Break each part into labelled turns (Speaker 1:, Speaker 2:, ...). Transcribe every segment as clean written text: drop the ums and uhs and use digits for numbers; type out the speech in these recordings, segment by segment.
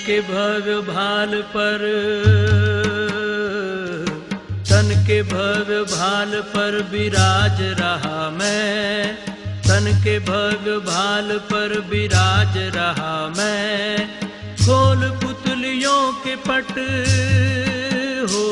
Speaker 1: के भव्य भाल पर, तन के भव्य भाल पर विराज रहा मैं, तन के भव्य भाल पर विराज रहा मैं। खोल पुतलियों के पट हो,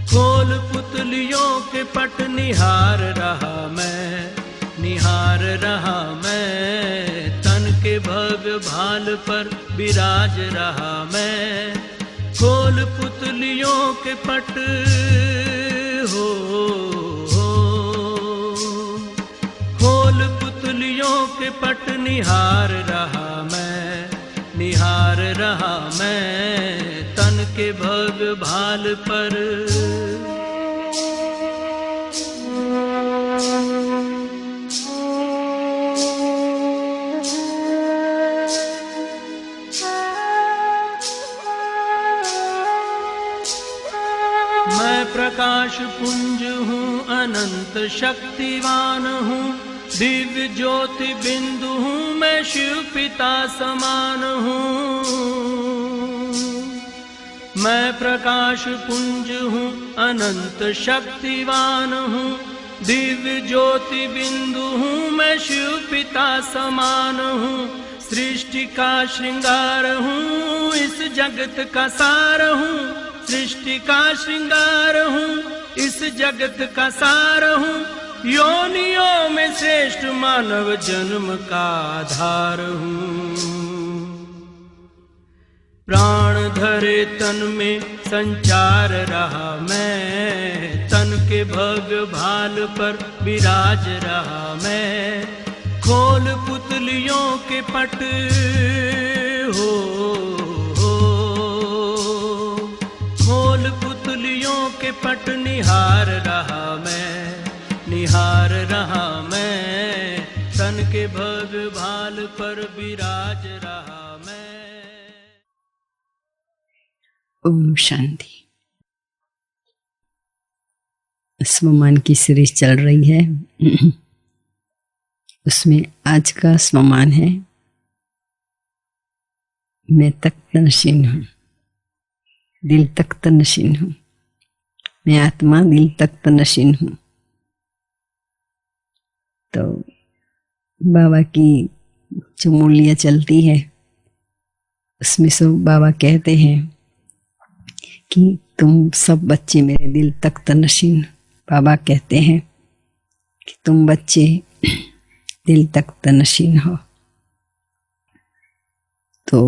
Speaker 1: खोल पुतलियों के पट निहार रहा मैं, निहार रहा मैं। तन के भव्य भाल पर विराज रहा मैं। खोल पुतलियों के पट हो, खोल पुतलियों के पट निहार रहा मैं, निहार रहा मैं। तन के भव्य भाल पर मैं प्रकाश पुंज हूँ, अनंत शक्तिवान हूँ, दिव्य ज्योति बिंदु हूँ, मैं शिव पिता समान हूँ। मैं प्रकाश पुंज हूँ, अनंत शक्तिवान हूँ, दिव्य ज्योति बिंदु हूँ, मैं शिव पिता समान हूँ। सृष्टि का श्रृंगार हूँ, इस जगत का सार हूँ, सृष्टि का श्रृंगार हूँ, इस जगत का सार हूँ। योनियों में श्रेष्ठ मानव जन्म का आधार हूँ। प्राण धरे तन में संचार रहा मैं, तन के भव्य भाल पर विराज रहा मैं। खोल पुतलियों के पट हो, खोल पुतलियों के पट निहार रहा मैं, निहार रहा मैं। तन के भव्य भाल पर विराज रहा मैं।
Speaker 2: ओम शांति। स्वमान की सीरीज चल रही है, उसमें आज का स्वमान है मैं तख्त नशीन हूँ, दिल तख्त नशीन हूँ। मैं आत्मा दिल तख्त नशीन हूँ। तो बाबा की जो मूल्य चलती है उसमें सब बाबा कहते हैं कि तुम सब बच्चे मेरे दिल तख्त नशीन। बाबा कहते हैं कि तुम बच्चे दिल तख्त नशीन हो। तो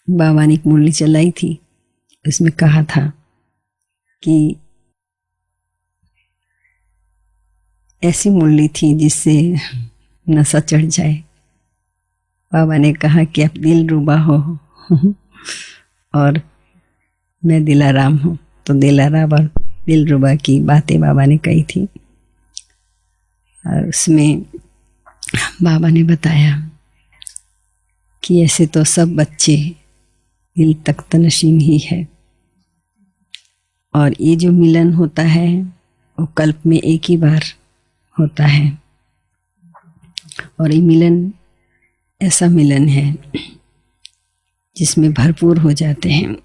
Speaker 2: बाबा ने एक मुरली चलाई थी, उसमें कहा था कि ऐसी मुरली थी जिससे नशा चढ़ जाए। बाबा ने कहा कि आप दिल रुबा हो और मैं दिलाराम हूँ। तो दिलाराम और दिल रुबा की बातें बाबा ने कही थी। और उसमें बाबा ने बताया कि ऐसे तो सब बच्चे दिल तख्त नशीन ही है, और ये जो मिलन होता है वो कल्प में एक ही बार होता है। और ये मिलन ऐसा मिलन है जिसमें भरपूर हो जाते हैं।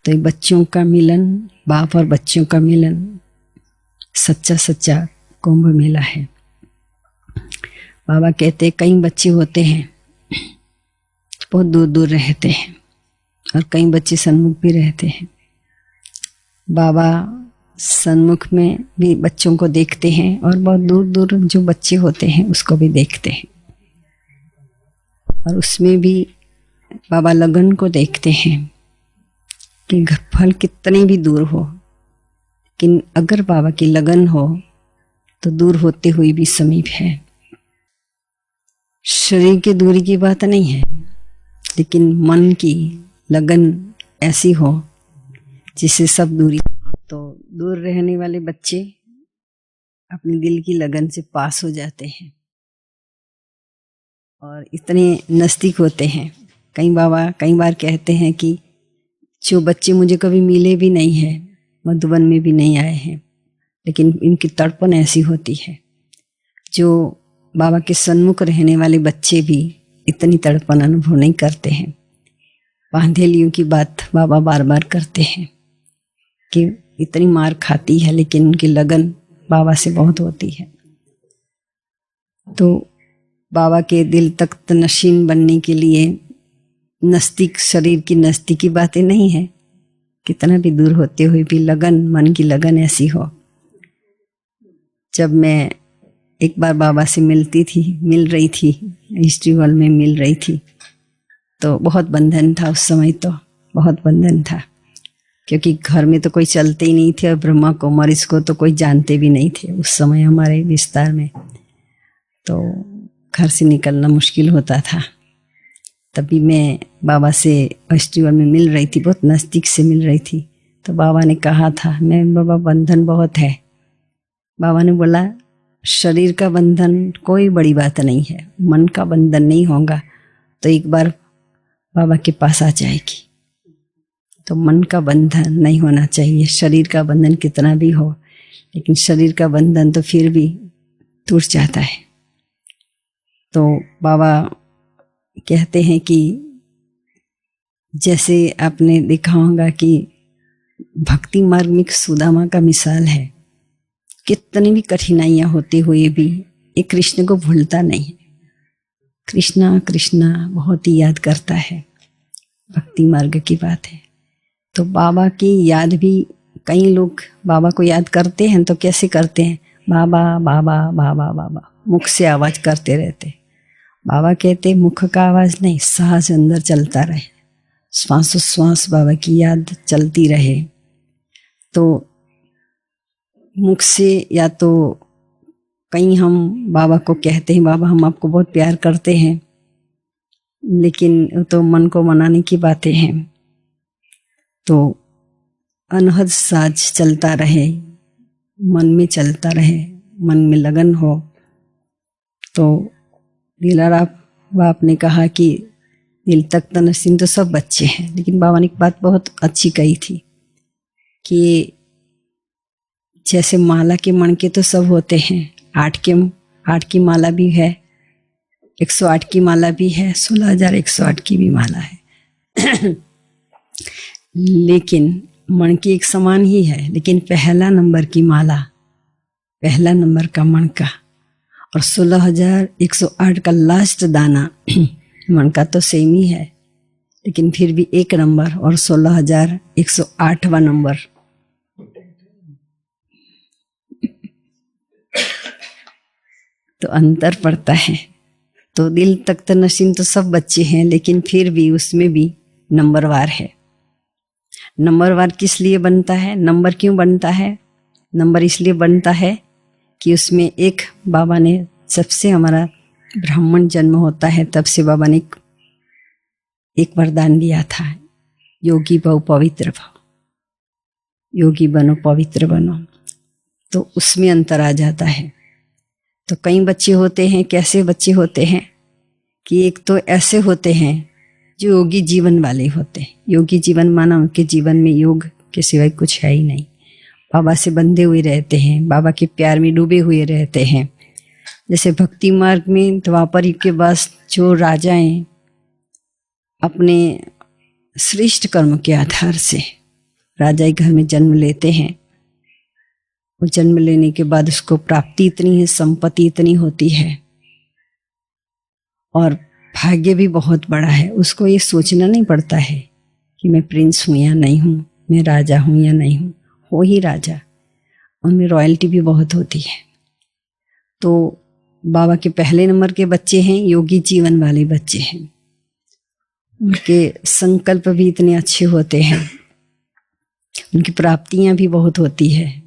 Speaker 2: तो ये बच्चों का मिलन, बाप और बच्चों का मिलन सच्चा सच्चा कुंभ मेला है। बाबा कहते हैं कई बच्चे होते हैं बहुत दूर दूर रहते हैं, और कई बच्चे सन्मुख भी रहते हैं। बाबा सन्मुख में भी बच्चों को देखते हैं, और बहुत दूर दूर जो बच्चे होते हैं उसको भी देखते हैं। और उसमें भी बाबा लगन को देखते हैं कि फल कितने भी दूर हो, लेकिन अगर बाबा की लगन हो तो दूर होते हुए भी समीप है। शरीर की दूरी की बात नहीं है, लेकिन मन की लगन ऐसी हो जिससे सब दूरी। तो दूर रहने वाले बच्चे अपने दिल की लगन से पास हो जाते हैं और इतने नज़दीक होते हैं। कई बार कहते हैं कि जो बच्चे मुझे कभी मिले भी नहीं हैं, मधुबन में भी नहीं आए हैं, लेकिन इनकी तड़पन ऐसी होती है। जो बाबा के सन्मुख रहने वाले बच्चे भी इतनी तड़पन अनुभव नहीं करते हैं। बांधेलियों की बात बाबा बार बार करते हैं कि इतनी मार खाती है लेकिन उनकी लगन बाबा से बहुत होती है। तो बाबा के दिल तख्त नशीन बनने के लिए नज़दीक, शरीर की नज़दीकी बातें नहीं है, कितना भी दूर होते हुए भी लगन, मन की लगन ऐसी हो। जब मैं एक बार बाबा से मिल रही थी हिस्ट्री हॉल में मिल रही थी, तो बहुत बंधन था उस समय, तो बहुत बंधन था, क्योंकि घर में तो कोई चलते ही नहीं थे और ब्रह्मा कुमारी को तो कोई जानते भी नहीं थे उस समय हमारे विस्तार में, तो घर से निकलना मुश्किल होता था। तभी मैं बाबा से हिस्ट्री हॉल में मिल रही थी, बहुत नज़दीक से मिल रही थी। तो बाबा ने कहा था, मैं बाबा बंधन बहुत है। बाबा ने बोला शरीर का बंधन कोई बड़ी बात नहीं है, मन का बंधन नहीं होगा तो एक बार बाबा के पास आ जाएगी। तो मन का बंधन नहीं होना चाहिए, शरीर का बंधन कितना भी हो, लेकिन शरीर का बंधन तो फिर भी टूट जाता है। तो बाबा कहते हैं कि जैसे आपने देखा होगा कि भक्ति मार्ग में सुदामा का मिसाल है, कितनी भी कठिनाइयां होते हुए भी ये कृष्ण को भूलता नहीं, कृष्णा कृष्णा बहुत ही याद करता है। भक्ति मार्ग की बात है। तो बाबा की याद भी, कई लोग बाबा को याद करते हैं तो कैसे करते हैं, बाबा बाबा बाबा बाबा, मुख से आवाज करते रहते। बाबा कहते मुख का आवाज नहीं, सांस अंदर चलता रहे, श्वासोश्वास बाबा की याद चलती रहे। तो मुख से या तो कहीं हम बाबा को कहते हैं बाबा हम आपको बहुत प्यार करते हैं, लेकिन तो मन को मनाने की बातें हैं। तो अनहद साज चलता रहे, मन में चलता रहे, मन में लगन हो। तो बाप ने कहा कि दिल तक तनसीन तो सब बच्चे हैं, लेकिन बाबा ने एक बात बहुत अच्छी कही थी कि जैसे माला के मणके तो सब होते हैं, 8 की माला भी है, 108 की माला भी है, 16,108 की भी माला है लेकिन मणके एक समान ही है, लेकिन पहला नंबर की माला, पहला नंबर का मणका और 16,108 का लास्ट दाना मणका तो सेम ही है, लेकिन फिर भी एक नंबर और 16,108वां नंबर तो अंतर पड़ता है। तो दिल तख्त नशीन तो सब बच्चे हैं, लेकिन फिर भी उसमें भी नंबरवार है। नंबरवार किस लिए बनता है, नंबर क्यों बनता है? नंबर इसलिए बनता है कि उसमें एक बाबा ने, सबसे हमारा ब्राह्मण जन्म होता है तब से बाबा ने एक वरदान दिया था, योगी भव पवित्र भव, योगी बनो पवित्र बनो। तो उसमें अंतर आ जाता है। तो कई बच्चे होते हैं, कैसे बच्चे होते हैं कि एक तो ऐसे होते हैं जो योगी जीवन वाले होते हैं। योगी जीवन माना उनके जीवन में योग के सिवाय कुछ है ही नहीं, बाबा से बंधे हुए रहते हैं, बाबा के प्यार में डूबे हुए रहते हैं। जैसे भक्ति मार्ग में द्वापर युग के बाद जो राजाएं अपने श्रेष्ठ कर्म के आधार से राजाई घर में जन्म लेते हैं, वो जन्म लेने के बाद उसको प्राप्ति इतनी है, संपत्ति इतनी होती है और भाग्य भी बहुत बड़ा है। उसको ये सोचना नहीं पड़ता है कि मैं प्रिंस हूँ या नहीं हूँ, मैं राजा हूँ या नहीं हूँ, हो ही राजा। उनमें रॉयल्टी भी बहुत होती है। तो बाबा के पहले नंबर के बच्चे हैं, योगी जीवन वाले बच्चे हैं। उनके संकल्प भी इतने अच्छे होते हैं, उनकी प्राप्तियां भी बहुत होती है।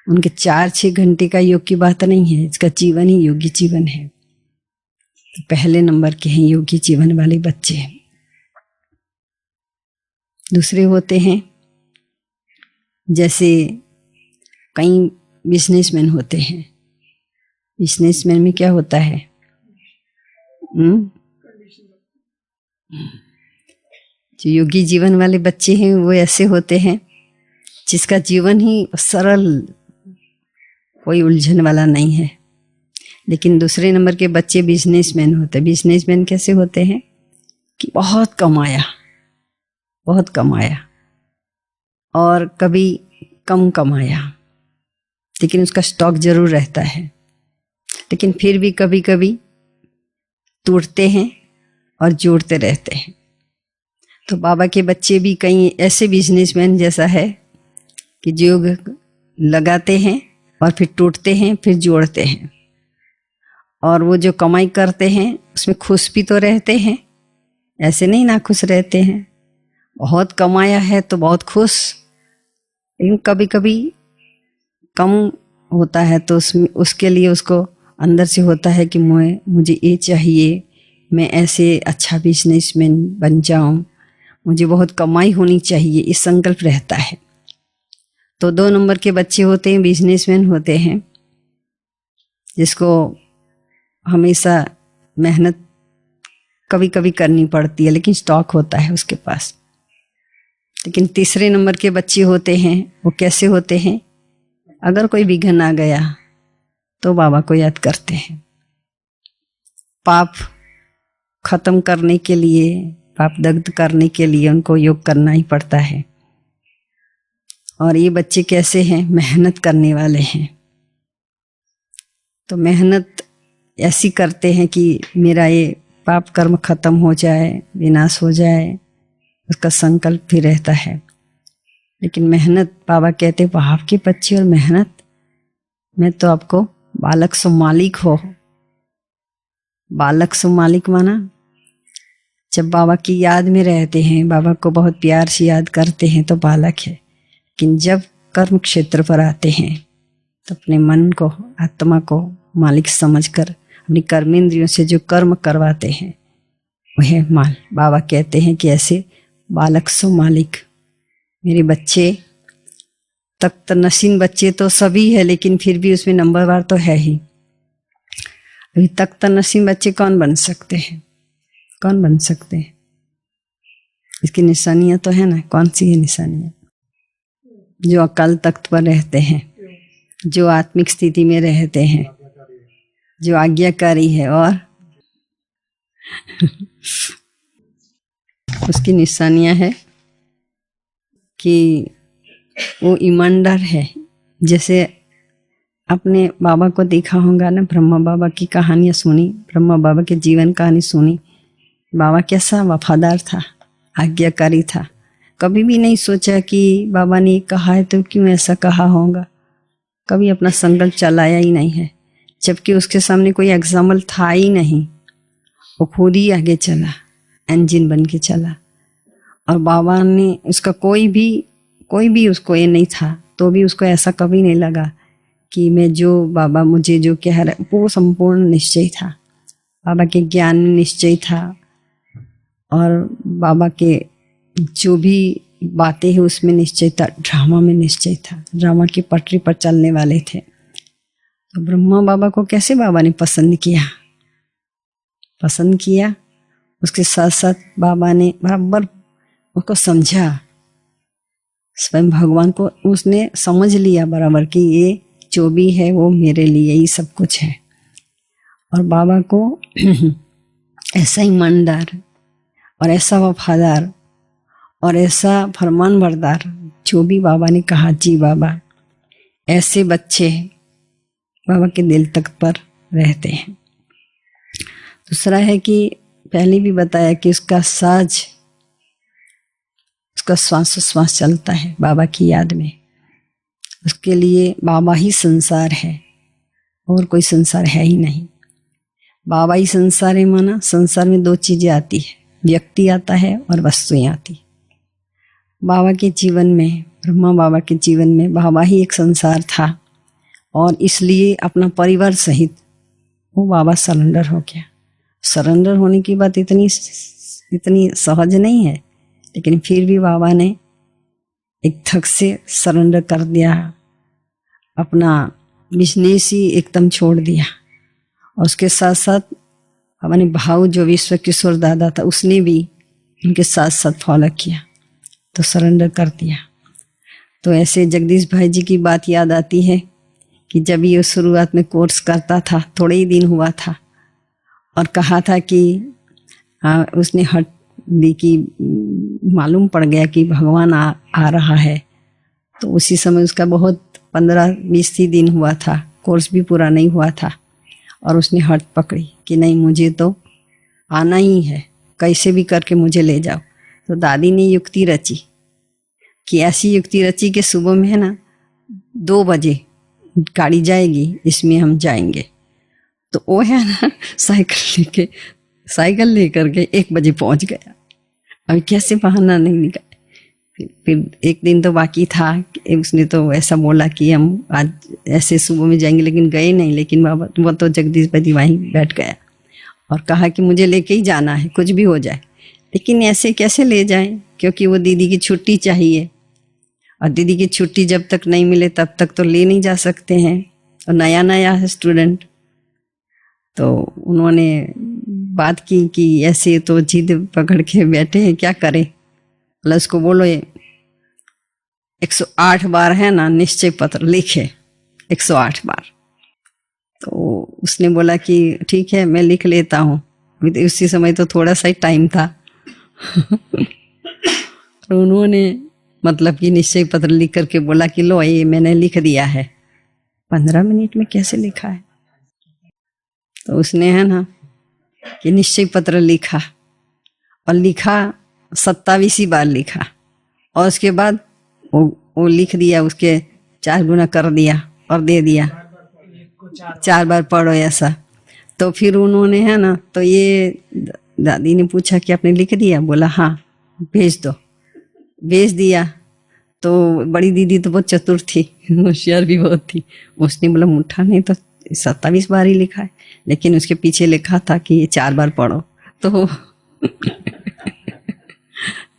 Speaker 2: उनके 4-6 घंटे का योग की बात नहीं है, इसका जीवन ही योगी जीवन है। तो पहले नंबर के हैं योगी जीवन वाले बच्चे। दूसरे होते हैं जैसे कई बिजनेसमैन होते हैं। बिजनेसमैन में क्या होता है, जो योगी जीवन वाले बच्चे हैं वो ऐसे होते हैं जिसका जीवन ही सरल, कोई उलझन वाला नहीं है, लेकिन दूसरे नंबर के बच्चे बिजनेसमैन होते हैं। बिजनेसमैन कैसे होते हैं कि बहुत कमाया और कभी कम कमाया, लेकिन उसका स्टॉक जरूर रहता है, लेकिन फिर भी कभी कभी टूटते हैं और जोड़ते रहते हैं। तो बाबा के बच्चे भी कई ऐसे बिजनेसमैन जैसा है कि जो लगाते हैं और फिर टूटते हैं, फिर जोड़ते हैं, और वो जो कमाई करते हैं उसमें खुश भी तो रहते हैं, ऐसे नहीं ना खुश रहते हैं। बहुत कमाया है तो बहुत खुश, लेकिन कभी कभी कम होता है तो उसके लिए उसको अंदर से होता है कि मुझे ये चाहिए, मैं ऐसे अच्छा बिजनेसमैन बन जाऊं, मुझे बहुत कमाई होनी चाहिए, इस संकल्प रहता है। तो 2 नंबर के बच्चे होते हैं, बिजनेसमैन होते हैं, जिसको हमेशा मेहनत कभी कभी करनी पड़ती है, लेकिन स्टॉक होता है उसके पास। लेकिन तीसरे नंबर के बच्चे होते हैं, वो कैसे होते हैं, अगर कोई विघ्न आ गया तो बाबा को याद करते हैं। पाप खत्म करने के लिए, पाप दग्ध करने के लिए उनको योग करना ही पड़ता है। और ये बच्चे कैसे हैं, मेहनत करने वाले हैं। तो मेहनत ऐसी करते हैं कि मेरा ये पाप कर्म खत्म हो जाए, विनाश हो जाए, उसका संकल्प भी रहता है। लेकिन मेहनत, बाबा कहते हैं बाप के बच्चे और मेहनत, मैं तो आपको बालक सो मालिक हो। बालक सो मालिक माना जब बाबा की याद में रहते हैं, बाबा को बहुत प्यार से याद करते हैं तो बालक है। लेकिन जब कर्म क्षेत्र पर आते हैं तो अपने मन को, आत्मा को मालिक समझकर अपनी कर्मेंद्रियों से जो कर्म करवाते हैं वह माल। बाबा कहते हैं कि ऐसे बालक सो मालिक। मेरे बच्चे तख्त नशीन बच्चे तो सभी है, लेकिन फिर भी उसमें नंबरवार तो है ही। अभी तख्त नशीन बच्चे कौन बन सकते हैं, कौन बन सकते हैं? इसकी निशानियां तो है ना, कौन सी है निशानियां? जो अकाल तख्त पर रहते हैं, जो आत्मिक स्थिति में रहते हैं, जो आज्ञाकारी है, और उसकी निशानियां है कि वो ईमानदार है। जैसे अपने बाबा को देखा होगा ना, ब्रह्मा बाबा की कहानियां सुनी, ब्रह्मा बाबा के जीवन कहानी सुनी। बाबा कैसा वफादार था, आज्ञाकारी था, कभी भी नहीं सोचा कि बाबा ने कहा है तो क्यों ऐसा कहा होगा, कभी अपना संकल्प चलाया ही नहीं है। जबकि उसके सामने कोई एग्जाम्पल था ही नहीं, वो खुद ही आगे चला, इंजन बन के चला। और बाबा ने उसका कोई भी उसको ये नहीं था, तो भी उसको ऐसा कभी नहीं लगा कि मैं जो बाबा मुझे जो कह रहे, वो संपूर्ण निश्चय था, बाबा के ज्ञान में निश्चय था, और बाबा के जो भी बातें हैं उसमें निश्चय था, ड्रामा में निश्चय था, ड्रामा की पटरी पर चलने वाले थे। तो ब्रह्मा बाबा को कैसे बाबा ने पसंद किया। उसके साथ साथ बाबा ने बराबर उसको समझा, स्वयं भगवान को उसने समझ लिया बराबर कि ये जो भी है वो मेरे लिए ही सब कुछ है। और बाबा को ऐसा ईमानदार और ऐसा वफादार और ऐसा फरमान बरदार, जो भी बाबा ने कहा जी बाबा, ऐसे बच्चे बाबा के दिल तक पर रहते हैं। दूसरा है कि पहले भी बताया कि उसका साज, उसका श्वास चलता है बाबा की याद में। उसके लिए बाबा ही संसार है, और कोई संसार है ही नहीं। बाबा ही संसार है, माना संसार में 2 चीजें आती है, व्यक्ति आता है और वस्तुएं आती। बाबा के जीवन में, ब्रह्मा बाबा के जीवन में बाबा ही एक संसार था, और इसलिए अपना परिवार सहित वो बाबा सरेंडर हो गया। सरेंडर होने की बात इतनी सहज नहीं है, लेकिन फिर भी बाबा ने एक थक से सरेंडर कर दिया, अपना बिजनेस ही एकदम छोड़ दिया। और उसके साथ साथ बाबा ने भाव जो विश्व किशोर दादा था, उसने भी उनके साथ साथ फॉलो किया, तो सरेंडर कर दिया। तो ऐसे जगदीश भाई जी की बात याद आती है कि जब ये शुरुआत में कोर्स करता था, थोड़े ही दिन हुआ था, और कहा था कि उसने हट दी कि मालूम पड़ गया कि भगवान आ रहा है। तो उसी समय उसका बहुत 15-20 ही दिन हुआ था, कोर्स भी पूरा नहीं हुआ था, और उसने हट पकड़ी कि नहीं, मुझे तो आना ही है, कैसे भी करके मुझे ले जाओ। तो दादी ने युक्ति रची कि ऐसी युक्ति रची कि सुबह में है ना 2 बजे गाड़ी जाएगी, इसमें हम जाएंगे। तो वो है ना साइकिल लेकर के 1 बजे पहुंच गया। अभी कैसे बहाना नहीं निकाले। फिर एक दिन तो बाकी था, उसने तो ऐसा बोला कि हम आज ऐसे सुबह में जाएंगे, लेकिन गए नहीं। लेकिन बाबा वो तो जगदीश भाई वहीं बैठ गया और कहा कि मुझे लेके ही जाना है, कुछ भी हो जाए। लेकिन ऐसे कैसे ले जाएं, क्योंकि वो दीदी की छुट्टी चाहिए, और दीदी की छुट्टी जब तक नहीं मिले तब तक तो ले नहीं जा सकते हैं, और नया नया है स्टूडेंट। तो उन्होंने बात की कि ऐसे तो जिद पकड़ के बैठे हैं, क्या करें। प्लस को बोलो ये 108 बार है ना निश्चय पत्र लिखे, 108 बार। तो उसने बोला कि ठीक है मैं लिख लेता हूँ। उसी समय तो थोड़ा सा ही टाइम था। तो उन्होंने मतलब कि निश्चय पत्र लिख करके बोला कि लो ये मैंने लिख दिया है। 15 मिनट में कैसे लिखा है। तो उसने है ना कि निश्चय पत्र लिखा, और लिखा 27 बार लिखा, और उसके बाद वो लिख दिया, उसके 4 गुना कर दिया और दे दिया, 4 बार पढ़ो ऐसा। तो फिर उन्होंने है ना, तो ये दादी ने पूछा कि आपने लिख दिया? बोला हाँ, भेज दो। भेज दिया। तो बड़ी दीदी तो बहुत चतुर थी, होशियार भी बहुत थी। उसने बोला मुठा नहीं तो 27 बार ही लिखा है, लेकिन उसके पीछे लिखा था कि ये 4 बार पढ़ो। तो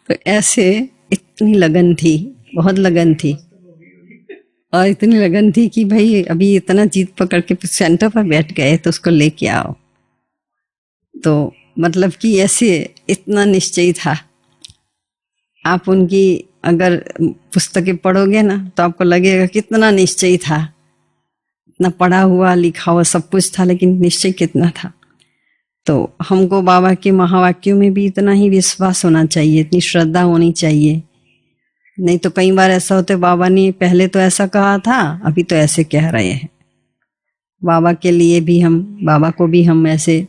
Speaker 2: तो ऐसे इतनी लगन थी, बहुत लगन थी, और इतनी लगन थी कि भाई अभी इतना जीत पकड़ के सेंटर पर बैठ गए तो उसको लेके आओ। तो मतलब कि ऐसे इतना निश्चय था। आप उनकी अगर पुस्तकें पढ़ोगे ना तो आपको लगेगा कितना निश्चय था, इतना पढ़ा हुआ लिखा हुआ सब कुछ था, लेकिन निश्चय कितना था। तो हमको बाबा के महावाक्यों में भी इतना ही विश्वास होना चाहिए, इतनी श्रद्धा होनी चाहिए। नहीं तो कई बार ऐसा होता है, बाबा ने पहले तो ऐसा कहा था, अभी तो ऐसे कह रहे हैं। बाबा के लिए भी हम, बाबा को भी हम ऐसे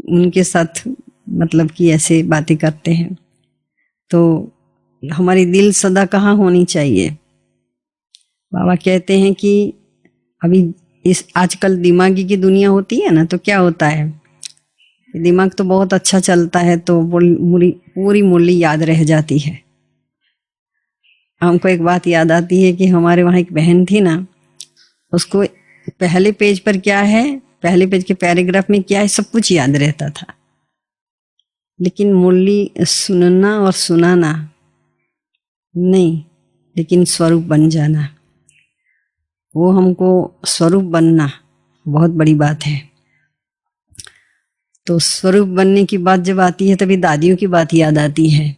Speaker 2: उनके साथ मतलब कि ऐसे बातें करते हैं। तो हमारी दिल सदा कहाँ होनी चाहिए। बाबा कहते हैं कि अभी इस आजकल दिमागी की दुनिया होती है ना, तो क्या होता है, दिमाग तो बहुत अच्छा चलता है तो पूरी मुरली याद रह जाती है। हमको एक बात याद आती है कि हमारे वहाँ एक बहन थी ना, उसको पहले पेज पर क्या है, पहले पेज के पैराग्राफ में क्या है, सब कुछ याद रहता था, लेकिन मुरली सुनना और सुनाना नहीं, लेकिन स्वरूप बन जाना, वो हमको स्वरूप बनना बहुत बड़ी बात है। तो स्वरूप बनने की बात जब आती है तभी दादियों की बात याद आती है,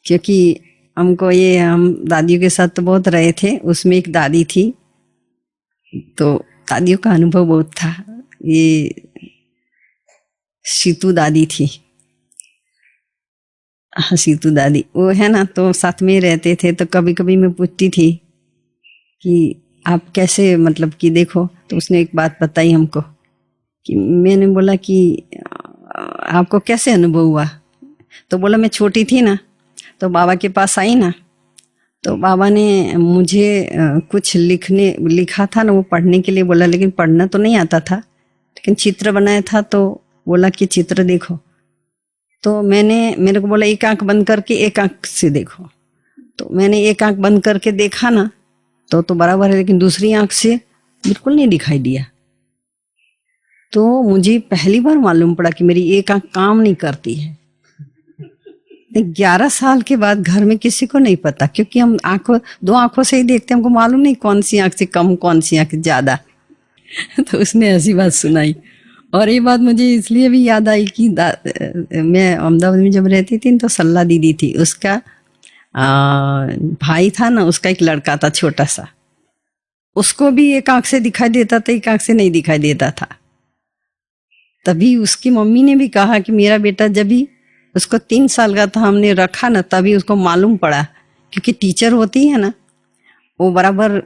Speaker 2: क्योंकि हमको ये, हम दादियों के साथ तो बहुत रहे थे, उसमें एक दादी थी, तो दादियों का अनुभव बहुत था। ये सीतू दादी थी, हाँ सीतू दादी, वो है ना, तो साथ में रहते थे। तो कभी कभी मैं पूछती थी कि आप कैसे, मतलब कि देखो, तो उसने एक बात बताई हमको कि मैंने बोला कि आपको कैसे अनुभव हुआ। तो बोला मैं छोटी थी ना, तो बाबा के पास आई ना, तो बाबा ने मुझे कुछ लिखा था ना, वो पढ़ने के लिए बोला, लेकिन पढ़ना तो नहीं आता था, लेकिन चित्र बनाया था, तो बोला कि चित्र देखो। तो मेरे को बोला एक आंख बंद करके एक आंख से देखो। तो मैंने एक आंख बंद करके देखा ना, तो बराबर है, लेकिन दूसरी आंख से बिल्कुल नहीं दिखाई दिया। तो मुझे पहली बार मालूम पड़ा कि मेरी एक आंख काम नहीं करती है। 11 साल के बाद घर में किसी को नहीं पता, क्योंकि हम दो आंखों से ही देखते, हमको मालूम नहीं कौन सी आंख से कम, कौन सी आंख ज्यादा। तो उसने ऐसी बात सुनाई, और ये बात मुझे इसलिए भी याद आई कि मैं अहमदाबाद में जब रहती थी तो सल्ला दीदी थी, उसका भाई था ना, उसका एक लड़का था छोटा सा, उसको भी एक आंख से दिखाई देता था, एक आंख से नहीं दिखाई देता था। तभी उसकी मम्मी ने भी कहा कि मेरा बेटा जब भी उसको 3 साल का था हमने रखा ना, तभी उसको मालूम पड़ा, क्योंकि टीचर होती है ना, वो बराबर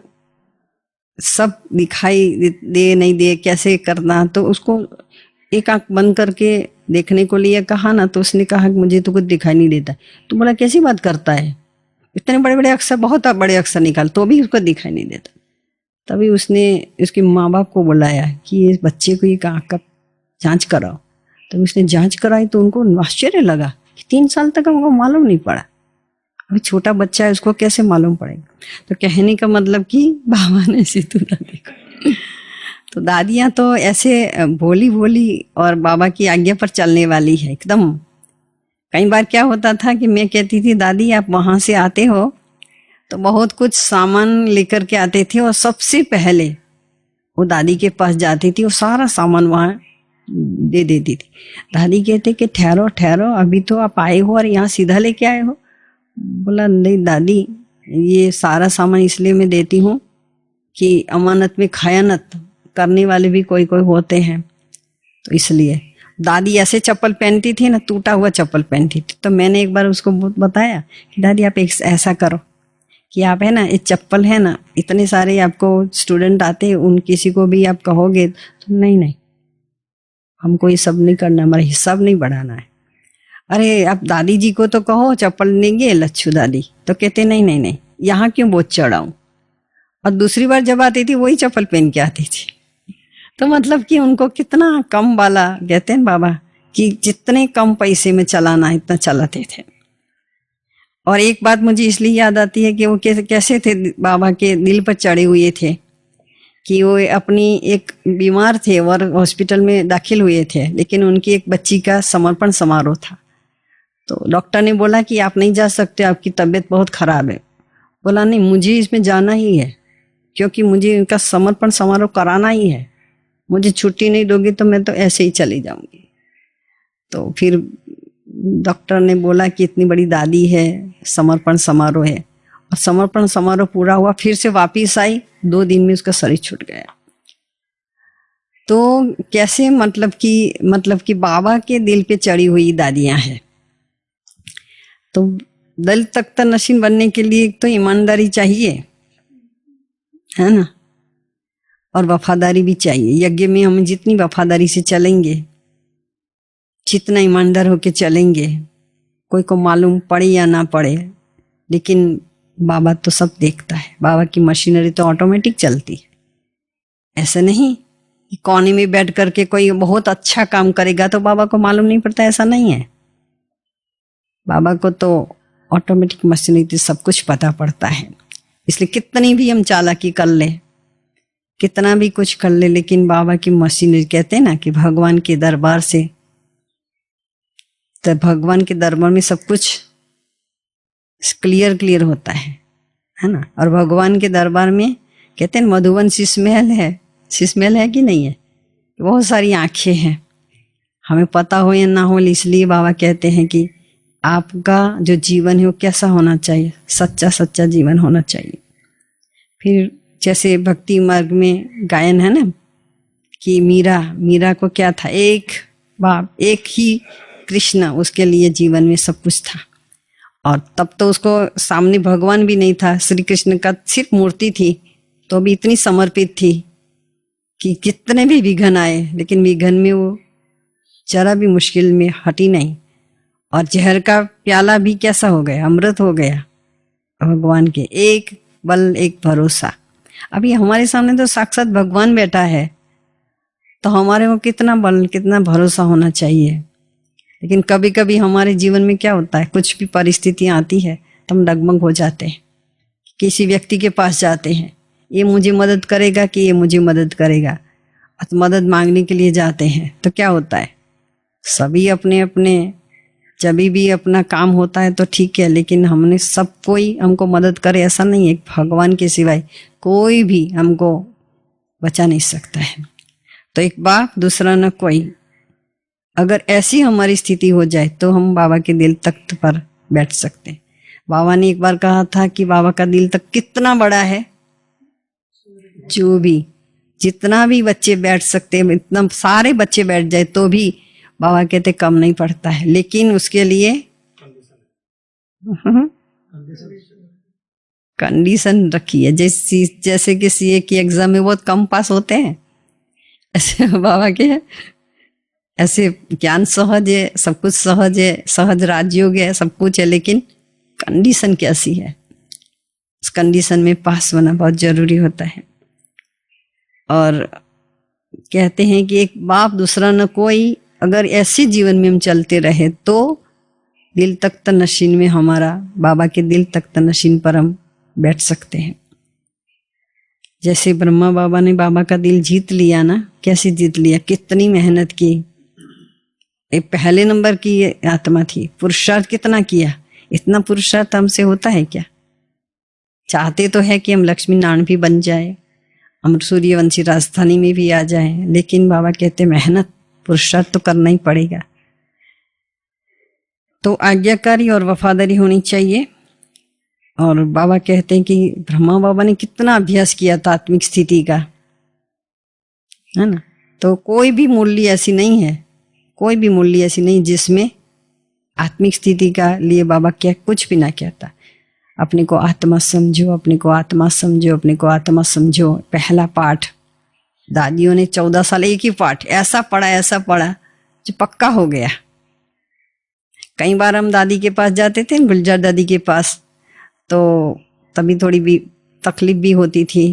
Speaker 2: सब दिखाई दे नहीं दे कैसे करना, तो उसको एक आंख बंद करके देखने को लिए कहा ना, तो उसने कहा कि मुझे तो कुछ दिखाई नहीं देता। तो बोला कैसी बात करता है, इतने बड़े बड़े अक्षर, बहुत बड़े अक्षर निकाल, तो भी उसको दिखाई नहीं देता। तभी उसने उसके माँ बाप को बुलाया कि ये बच्चे को एक आंख का जांच कराओ। तभी उसने जांच कराई तो उनको आश्चर्य लगा कि 3 साल तक उनको मालूम नहीं पड़ा। अभी छोटा बच्चा है, उसको कैसे मालूम पड़ेगा। तो कहने का मतलब कि बाबा ने सिद्धू दादी को तो दादियाँ तो ऐसे भोली भोली और बाबा की आज्ञा पर चलने वाली है एकदम। कई बार क्या होता था कि मैं कहती थी दादी आप वहां से आते हो तो बहुत कुछ सामान लेकर के आते थे, और सबसे पहले वो दादी के पास जाती थी, वो सारा सामान वहां दे देती थी। दादी कहते कि ठहरो ठहरो, अभी तो आप आए हो और यहाँ सीधा लेके आए हो। बोला नहीं दादी, ये सारा सामान इसलिए मैं देती हूँ कि अमानत में खयानत करने वाले भी कोई कोई होते हैं, तो इसलिए। दादी ऐसे चप्पल पहनती थी ना, टूटा हुआ चप्पल पहनती थी। तो मैंने एक बार उसको बताया कि दादी आप एक ऐसा करो कि आप है ना, एक चप्पल है ना, इतने सारे आपको स्टूडेंट आते हैं, उन किसी को भी आप कहोगे तो नहीं नहीं हमको ये सब नहीं करना, हमारा हिसाब नहीं बढ़ाना है। अरे आप दादी जी को तो कहो चप्पल लेंगे लच्छू दादी, तो कहते नहीं नहीं नहीं यहाँ क्यों बोझ चढ़ाऊं। और दूसरी बार जब आती थी वही चप्पल पहन के आती थी। तो मतलब कि उनको कितना कम वाला, कहते हैं बाबा कि जितने कम पैसे में चलाना इतना चलाते थे। और एक बात मुझे इसलिए याद आती है कि वो कैसे थे, बाबा के दिल पर चढ़े हुए थे कि वो अपनी एक बीमार थे और हॉस्पिटल में दाखिल हुए थे, लेकिन उनकी एक बच्ची का समर्पण समारोह था। तो डॉक्टर ने बोला कि आप नहीं जा सकते, आपकी तबीयत बहुत खराब है। बोला नहीं मुझे इसमें जाना ही है, क्योंकि मुझे उनका समर्पण समारोह कराना ही है। मुझे छुट्टी नहीं दोगे तो मैं तो ऐसे ही चली जाऊंगी। तो फिर डॉक्टर ने बोला कि इतनी बड़ी दादी है, समर्पण समारोह है, और समर्पण समारोह पूरा हुआ, फिर से वापिस आई, 2 दिन में उसका शरीर छूट गया। तो कैसे मतलब कि बाबा के दिल पे चढ़ी हुई दादियां हैं। तो दल तख्त नशीन बनने के लिए एक तो ईमानदारी चाहिए, है ना, और वफादारी भी चाहिए। यज्ञ में हम जितनी वफादारी से चलेंगे, जितना ईमानदार होके चलेंगे, कोई को मालूम पड़े या ना पड़े, लेकिन बाबा तो सब देखता है। बाबा की मशीनरी तो ऑटोमेटिक चलती है। ऐसा नहीं कि कोने में बैठ करके कोई बहुत अच्छा काम करेगा तो बाबा को मालूम नहीं पड़ता, ऐसा नहीं है। बाबा को तो ऑटोमेटिक मशीनरी सब कुछ पता पड़ता है। इसलिए कितनी भी हम चालाकी कर ले, कितना भी कुछ कर ले, लेकिन बाबा की मशीनरी, कहते हैं ना कि भगवान के दरबार से, तो भगवान के दरबार में सब कुछ क्लियर होता है ना। और भगवान के दरबार में कहते हैं मधुवन शीशमहल है कि नहीं है, बहुत सारी आंखें हैं, हमें पता हो या ना हो। इसलिए बाबा कहते हैं कि आपका जो जीवन है वो कैसा होना चाहिए, सच्चा जीवन होना चाहिए। फिर जैसे भक्ति मार्ग में गायन है ना कि मीरा को क्या था, एक बाप एक ही कृष्ण, उसके लिए जीवन में सब कुछ था। और तब तो उसको सामने भगवान भी नहीं था, श्री कृष्ण का सिर्फ मूर्ति थी, तो भी इतनी समर्पित थी कि कितने भी विघ्न आए, लेकिन विघ्न में वो जरा भी मुश्किल में हटी नहीं। और जहर का प्याला भी कैसा हो गया, अमृत हो गया भगवान के। एक बल एक भरोसा। अभी हमारे सामने तो साक्षात भगवान बैठा है, तो हमारे को कितना बल कितना भरोसा होना चाहिए। लेकिन कभी कभी हमारे जीवन में क्या होता है, कुछ भी परिस्थितियां आती है तो हम डगमग हो जाते हैं, किसी व्यक्ति के पास जाते हैं, ये मुझे मदद करेगा कि ये मुझे मदद करेगा, तो मदद मांगने के लिए जाते हैं तो क्या होता है, सभी अपने अपने जब भी अपना काम होता है तो ठीक है, लेकिन हमने सब कोई हमको मदद करे ऐसा नहीं है। भगवान के सिवाय कोई भी हमको बचा नहीं सकता है। तो एक बाप दूसरा न कोई, अगर ऐसी हमारी स्थिति हो जाए तो हम बाबा के दिल तख्त पर बैठ सकते हैं। बाबा ने एक बार कहा था कि बाबा का दिल तक कितना बड़ा है, जो भी जितना भी बच्चे बैठ सकते हैं, इतना सारे बच्चे बैठ जाए तो भी बाबा कहते कम नहीं पड़ता है, लेकिन उसके लिए कंडीशन रखी है। जैसे कि सीए की एग्जाम में बहुत कम पास होते हैं, ऐसे बाबा के ऐसे ज्ञान सहज है, सब कुछ सहज है, सहज राजयोग है, सब कुछ है, लेकिन कंडीशन कैसी है, उस कंडीशन में पास होना बहुत जरूरी होता है। और कहते हैं कि एक बाप दूसरा न कोई, अगर ऐसे जीवन में हम चलते रहे तो दिल तख्त नशीन में हमारा, बाबा के दिल तख्त नशीन पर हम बैठ सकते हैं। जैसे ब्रह्मा बाबा ने बाबा का दिल जीत लिया ना, कैसे जीत लिया, कितनी मेहनत की, एक पहले नंबर की आत्मा थी, पुरुषार्थ कितना किया, इतना पुरुषार्थ हमसे होता है क्या? चाहते तो है कि हम लक्ष्मी नारायण भी बन जाए, हम सूर्यवंशी राजधानी में भी आ जाए, लेकिन बाबा कहते मेहनत पुरुषार्थ तो करना ही पड़ेगा। तो आज्ञाकारी और वफादारी होनी चाहिए। और बाबा कहते हैं कि ब्रह्मा बाबा ने कितना अभ्यास किया था आत्मिक स्थिति का, है ना। तो कोई भी मूल्य ऐसी नहीं है, कोई भी मूल्य ऐसी नहीं जिसमें आत्मिक स्थिति का लिए बाबा क्या कुछ भी ना कहता। अपने को आत्मा समझो, अपने को आत्मा समझो, अपने को आत्मा समझो। पहला पाठ दादियों ने 14 साल एक ही पाठ ऐसा पढ़ा जो पक्का हो गया। कई बार हम दादी के पास जाते थे, गुलजार दादी के पास, तो तभी थोड़ी भी तकलीफ भी होती थी।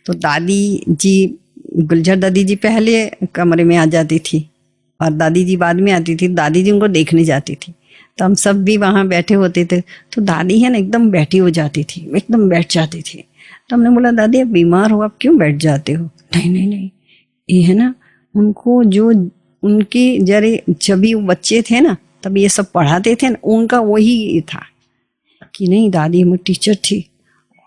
Speaker 2: तो दादी जी, गुलजार दादी जी पहले कमरे में आ जाती थी और दादी जी बाद में आती थी। दादी जी उनको देखने जाती थी, तो हम सब भी वहाँ बैठे होते थे। तो दादी है ना एकदम बैठी हो जाती थी, एकदम बैठ जाती थी। तो हमने बोला दादी आप बीमार हो, आप क्यों बैठ जाते हो? नहीं नहीं नहीं, ये है ना, उनको जो उनके जरे जब भी वो बच्चे थे ना तब ये सब पढ़ाते थे ना, उनका वही था कि नहीं दादी हमारी टीचर थी,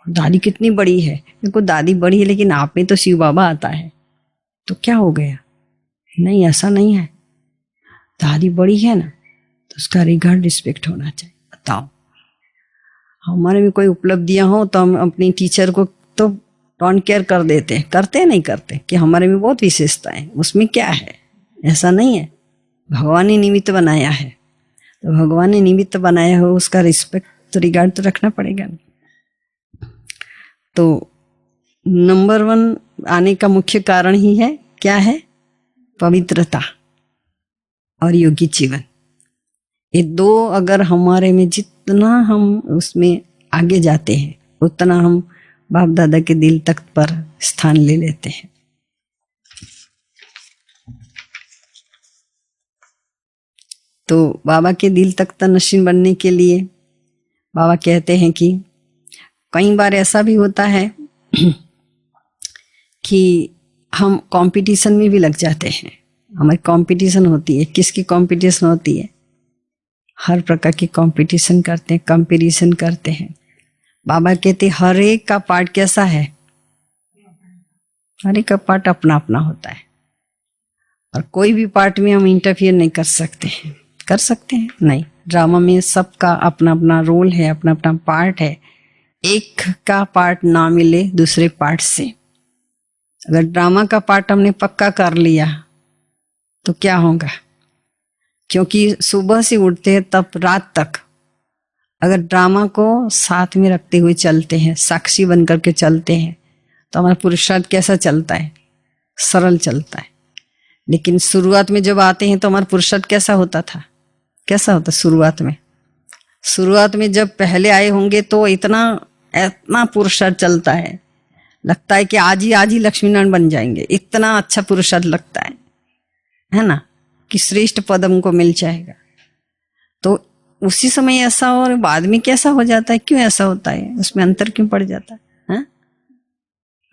Speaker 2: दादी कितनी बड़ी है। देखो दादी बड़ी है लेकिन आप में तो शिव बाबा आता है, तो क्या हो गया? नहीं ऐसा नहीं है, दादी बड़ी है ना तो उसका रिगार्ड रिस्पेक्ट होना चाहिए। बताओ, हमारे में कोई उपलब्धियां हो तो हम अपनी टीचर को तो डोंट केयर कर देते हैं, करते नहीं करते कि हमारे में बहुत विशेषताएं, उसमें क्या है? ऐसा नहीं है, भगवान ने निमित्त बनाया है, तो भगवान ने निमित्त बनाया हो उसका रिस्पेक्ट तो रिगार्ड तो रखना पड़ेगा। तो नंबर 1 आने का मुख्य कारण ही है, क्या है? पवित्रता और योगी जीवन। ये दो अगर हमारे में, जितना हम उसमें आगे जाते हैं उतना हम बाप दादा के दिल तख्त पर स्थान ले लेते हैं। तो बाबा के दिल तख्त नशीन बनने के लिए बाबा कहते हैं कि कई बार ऐसा भी होता है कि हम कंपटीशन में भी लग जाते हैं। हमारी कंपटीशन होती है, किसकी कंपटीशन होती है? हर प्रकार की कंपटीशन करते हैं, कंपैरिजन करते हैं। बाबा कहते हर एक का पार्ट कैसा है? हर एक का पार्ट अपना अपना होता है, और कोई भी पार्ट में हम इंटरफियर नहीं कर सकते हैं। कर सकते हैं? नहीं। ड्रामा में सबका अपना अपना रोल है, अपना अपना पार्ट है। एक का पार्ट ना मिले दूसरे पार्ट से। अगर ड्रामा का पार्ट हमने पक्का कर लिया तो क्या होगा? क्योंकि सुबह से उठते हैं तब रात तक अगर ड्रामा को साथ में रखते हुए चलते हैं, साक्षी बन करके चलते हैं, तो हमारा पुरुषार्थ कैसा चलता है? सरल चलता है। लेकिन शुरुआत में जब आते हैं तो हमारा पुरुषार्थ कैसा होता था? कैसा होता? शुरुआत में जब पहले आए होंगे तो इतना पुरुषार्थ चलता है, लगता है कि आज ही लक्ष्मी नारायण बन जाएंगे। इतना अच्छा पुरुषार्थ लगता है ना, कि श्रेष्ठ पद हमको मिल जाएगा। तो उसी समय ऐसा, और बाद में कैसा हो जाता है? क्यों ऐसा होता है? उसमें अंतर क्यों पड़ जाता है?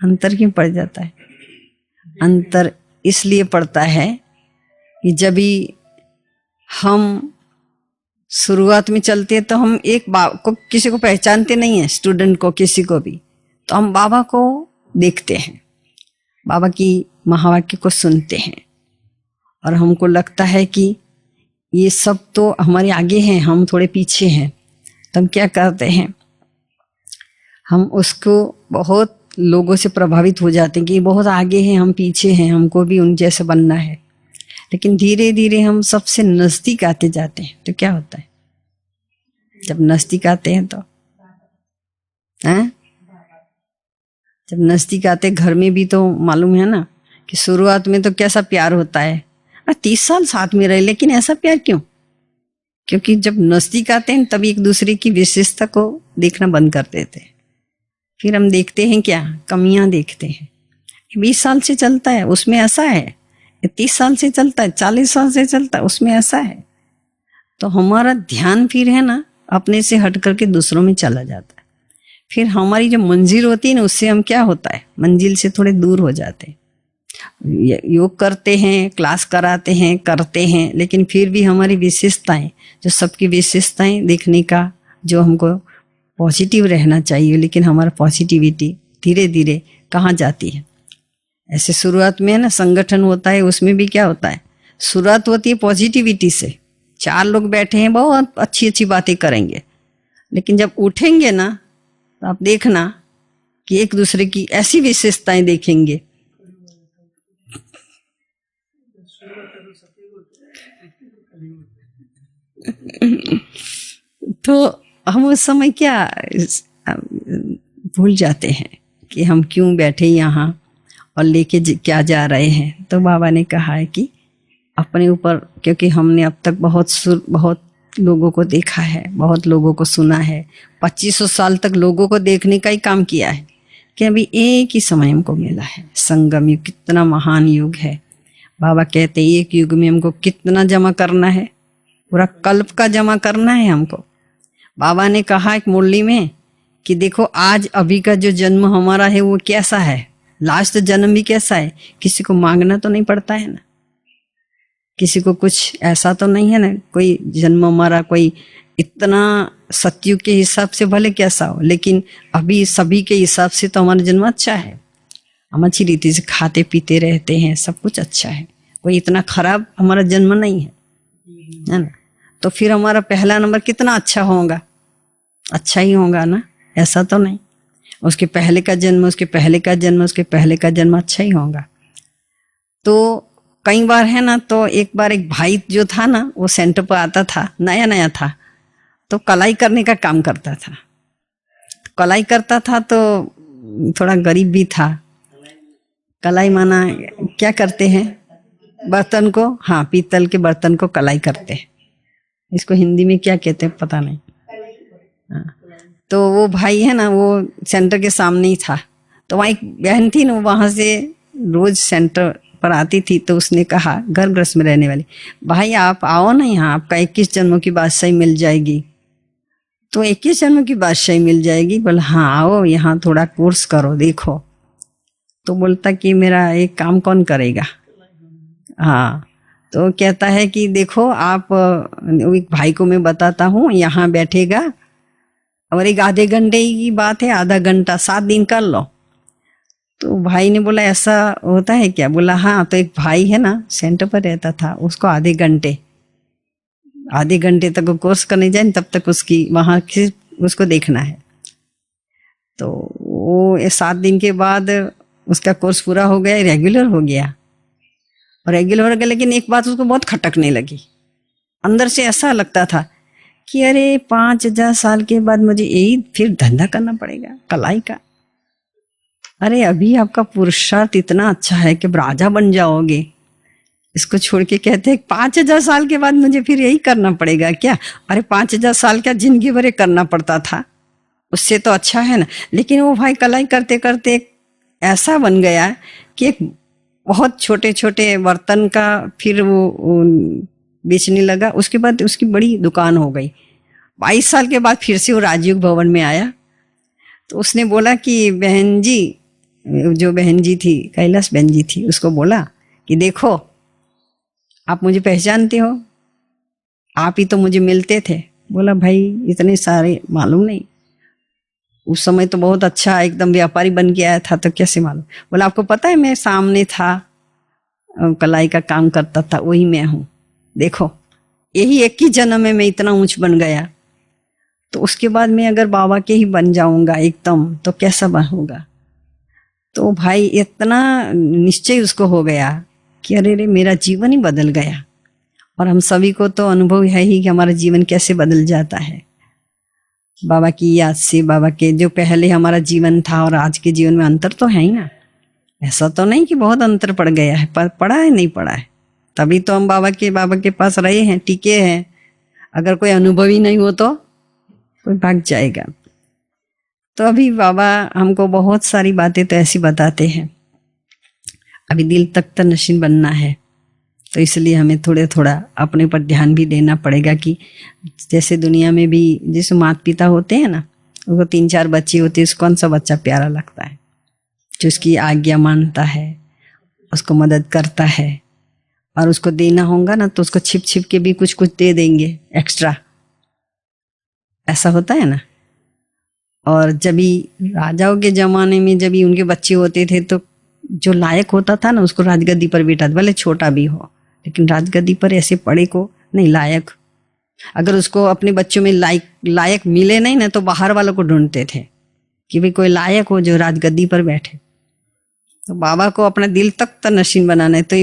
Speaker 2: अंतर क्यों पड़ जाता है? अंतर इसलिए पड़ता है कि जब भी हम शुरुआत में चलते हैं तो हम एक को किसी को पहचानते नहीं है, स्टूडेंट को, किसी को भी, तो हम बाबा को देखते हैं, बाबा की महावाक्य को सुनते हैं, और हमको लगता है कि ये सब तो हमारे आगे हैं, हम थोड़े पीछे हैं। तो हम क्या करते हैं? हम उसको बहुत लोगों से प्रभावित हो जाते हैं कि बहुत आगे हैं, हम पीछे हैं, हमको भी उन जैसे बनना है। लेकिन धीरे धीरे हम सबसे नजदीक आते जाते हैं तो क्या होता है, जब नजदीक आते हैं तो जब नजदीक आते घर में भी तो मालूम है ना कि शुरुआत में तो कैसा प्यार होता है। 30 साल साथ में रहे लेकिन ऐसा प्यार क्यों? क्योंकि जब नजदीक आते हैं तभी एक दूसरे की विशेषता को देखना बंद कर देते हैं। फिर हम देखते हैं क्या, कमियां देखते हैं। 20 साल से चलता है उसमें ऐसा है, 30 साल से चलता है, 40 साल से चलता है उसमें ऐसा है। तो हमारा ध्यान फिर है ना अपने से हट करके दूसरों में चला जाता है। फिर हमारी जो मंजिल होती है ना उससे हम क्या होता है, मंजिल से थोड़े दूर हो जाते हैं। योग करते हैं, क्लास कराते हैं, करते हैं, लेकिन फिर भी हमारी विशेषताएं, जो सबकी विशेषताएं देखने का जो हमको पॉजिटिव रहना चाहिए, लेकिन हमारा पॉजिटिविटी धीरे धीरे कहाँ जाती है। ऐसे शुरुआत में है ना संगठन होता है, उसमें भी क्या होता है, शुरुआत होती है पॉजिटिविटी से। 4 लोग बैठे हैं, बहुत अच्छी अच्छी बातें करेंगे, लेकिन जब उठेंगे ना तो आप देखना कि एक दूसरे की ऐसी विशेषताएं देखेंगे। तो हम उस समय क्या भूल जाते हैं कि हम क्यों बैठे यहाँ और लेके क्या जा रहे हैं। तो बाबा ने कहा है कि अपने ऊपर, क्योंकि हमने अब तक बहुत लोगों को देखा है, बहुत लोगों को सुना है, 2500 साल तक लोगों को देखने का ही काम किया है कि अभी एक ही समय हमको मिला है, संगम युग। कितना महान युग है। बाबा कहते हैं एक युग में हमको कितना जमा करना है, पूरा कल्प का जमा करना है हमको। बाबा ने कहा एक मुरली में कि देखो आज अभी का जो जन्म हमारा है वो कैसा है, लास्ट जन्म भी कैसा है। किसी को मांगना तो नहीं पड़ता है ना, किसी को कुछ ऐसा तो नहीं है ना, कोई जन्म हमारा कोई इतना सतयुग के हिसाब से भले कैसा हो, लेकिन अभी सभी के हिसाब से तो हमारा जन्म अच्छा है। हम अच्छी रीति से खाते पीते रहते हैं, सब कुछ अच्छा है, कोई इतना खराब हमारा जन्म नहीं है ना। तो फिर हमारा पहला नंबर कितना अच्छा होगा, अच्छा ही होगा ना, ऐसा तो नहीं। उसके पहले का जन्म, उसके पहले का जन्म, उसके पहले का जन्म अच्छा ही होगा। तो कई बार है ना, तो एक बार एक भाई जो था ना वो सेंटर पर आता था, नया नया था, तो कलाई करने का काम करता था। कलाई करता था तो थोड़ा गरीब भी था। कलाई माना क्या करते हैं, बर्तन को, हाँ पीतल के बर्तन को कलाई करते हैं। इसको हिंदी में क्या कहते हैं पता नहीं। हाँ, तो वो भाई है ना वो सेंटर के सामने ही था। तो वहाँ एक बहन थी ना, वहाँ से रोज सेंटर पर आती थी। तो उसने कहा, घर गृहस्थ में रहने वाली, भाई आप आओ ना यहाँ, आपका 21 जन्मों की बादशाही मिल जाएगी। तो 21 जन्मों की बादशाही मिल जाएगी? बोला हाँ आओ यहाँ थोड़ा कोर्स करो देखो। तो बोलता कि मेरा एक काम कौन करेगा। हाँ, तो कहता है कि देखो आप, एक भाई को मैं बताता हूँ, यहाँ बैठेगा और एक आधे घंटे की बात है, आधा घंटा 7 दिन कर लो। तो भाई ने बोला ऐसा होता है क्या? बोला हाँ। तो एक भाई है ना सेंटर पर रहता था, उसको आधे घंटे तक वो कोर्स करने जाए, तब तक उसकी वहाँ उसको देखना है। तो वो 7 दिन के बाद उसका कोर्स पूरा हो गया, रेगुलर हो गया। और रेगुलर हो गया, लेकिन एक बात उसको बहुत खटकने लगी। अंदर से ऐसा लगता था कि अरे 5000 साल के बाद मुझे यही फिर धंधा करना पड़ेगा कलाई का। अरे अभी आपका पुरुषार्थ इतना अच्छा है कि राजा बन जाओगे, इसको छोड़ के कहते हैं 5000 साल के बाद मुझे फिर यही करना पड़ेगा क्या? अरे 5000 साल क्या जिंदगी भर करना पड़ता था, उससे तो अच्छा है ना। लेकिन वो भाई कलाई करते करते ऐसा बन गया कि एक बहुत छोटे छोटे बर्तन का फिर वो बेचने लगा। उसके बाद उसकी बड़ी दुकान हो गई। 22 साल के बाद फिर से वो राजयोग भवन में आया। तो उसने बोला कि बहन जी, जो बहन जी थी, कैलाश बहन जी थी, उसको बोला कि देखो आप मुझे पहचानते हो, आप ही तो मुझे मिलते थे। बोला भाई इतने सारे मालूम नहीं, उस समय तो बहुत अच्छा एकदम व्यापारी बन के आया था, तो कैसे मालूम? बोला आपको पता है मैं सामने था, कलाई का काम करता था, वही मैं हूँ। देखो यही 21 जन्म में मैं इतना ऊंच बन गया, तो उसके बाद मैं अगर बाबा के ही बन जाऊंगा एकदम, तो कैसा होगा? तो भाई इतना निश्चय उसको हो गया कि अरे रे मेरा जीवन ही बदल गया। और हम सभी को तो अनुभव है ही कि हमारा जीवन कैसे बदल जाता है बाबा की याद से। बाबा के जो पहले हमारा जीवन था और आज के जीवन में अंतर तो है ही ना। ऐसा तो नहीं कि बहुत अंतर पड़ गया है, पर पड़ा है नहीं पड़ा है, तभी तो हम बाबा के पास रहे हैं, टिके हैं। अगर कोई अनुभव ही नहीं हो तो कोई भाग जाएगा। तो अभी बाबा हमको बहुत सारी बातें तो ऐसी बताते हैं। अभी दिल तख्त नशीन बनना है, तो इसलिए हमें थोड़ा अपने पर ध्यान भी देना पड़ेगा कि जैसे दुनिया में भी जैसे माता पिता होते हैं ना, उनको 3-4 बच्चे होते हैं, उसको कौन सा बच्चा प्यारा लगता है, जो उसकी आज्ञा मानता है, उसको मदद करता है। और उसको देना होगा ना तो उसको छिप छिप के भी कुछ कुछ दे देंगे एक्स्ट्रा, ऐसा होता है ना। और जब भी राजाओं के जमाने में जब भी उनके बच्चे होते थे तो जो लायक होता था ना उसको राजगद्दी पर बिठा, भले छोटा भी हो, लेकिन राजगद्दी पर ऐसे बड़े को नहीं, लायक। अगर उसको अपने बच्चों में लायक मिले नहीं ना तो बाहर वालों को ढूंढते थे कि भाई कोई लायक हो जो राजगद्दी पर बैठे। तो बाबा को अपना दिल तख्त नशीन बनाना है, तो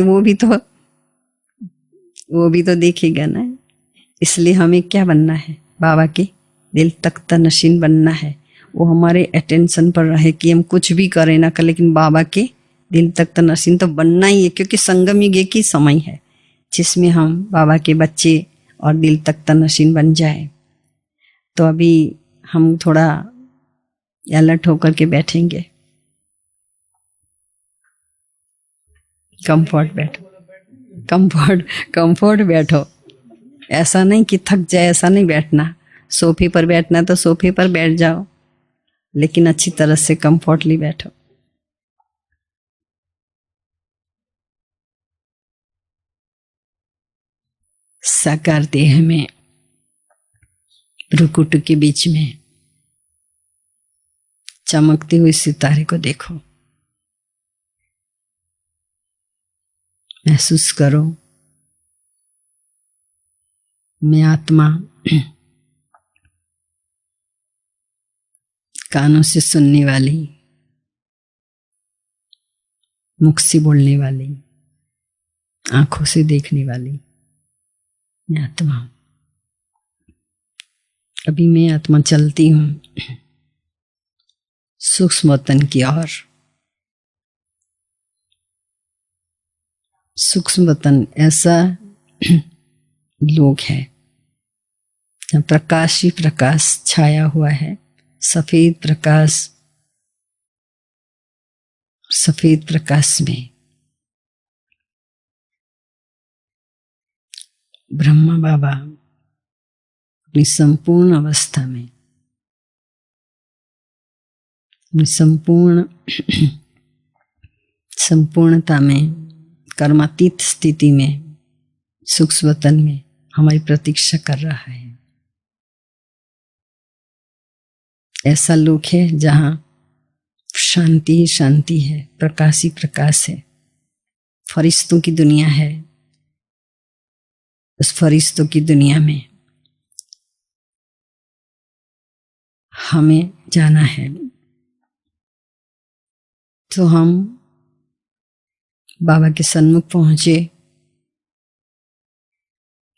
Speaker 2: वो भी तो देखेगा ना। इसलिए हमें क्या बनना है, बाबा के दिल तख्त नशीन बनना है। वो हमारे अटेंशन पर रहे कि हम कुछ भी करें ना करें, लेकिन बाबा के दिल तख्त नशीन तो बनना ही है, क्योंकि संगम युग की समय है जिसमें हम बाबा के बच्चे और दिल तख्त नशीन बन जाए। तो अभी हम थोड़ा अलर्ट होकर के बैठेंगे। कंफर्ट बैठो। ऐसा नहीं कि थक जाए, ऐसा नहीं बैठना। सोफे पर बैठना तो सोफे पर बैठ जाओ, लेकिन अच्छी तरह से कंफर्टली बैठो। साकार देह में भ्रुकुट के बीच में चमकते हुए सितारे को देखो, महसूस करो मैं आत्मा कानों से सुनने वाली, मुख से बोलने वाली, आंखों से देखने वाली मैं आत्मा हूं। अभी मैं आत्मा चलती हूं सूक्ष्म वतन की ओर। सूक्ष्म वतन ऐसा लोक है जहाँ प्रकाश ही प्रकाश छाया हुआ है, सफेद प्रकाश में ब्रह्मा बाबा अपनी संपूर्ण अवस्था में, अपनी संपूर्णता में, कर्मातीत स्थिति में, सूक्ष्म वतन में हमारी प्रतीक्षा कर रहा है। ऐसा लोक है जहां शांति ही शांति है, प्रकाश ही प्रकाश है, फरिश्तों की दुनिया है। उस फरिश्तों की दुनिया में हमें जाना है। तो हम बाबा के सन्मुख पहुंचे,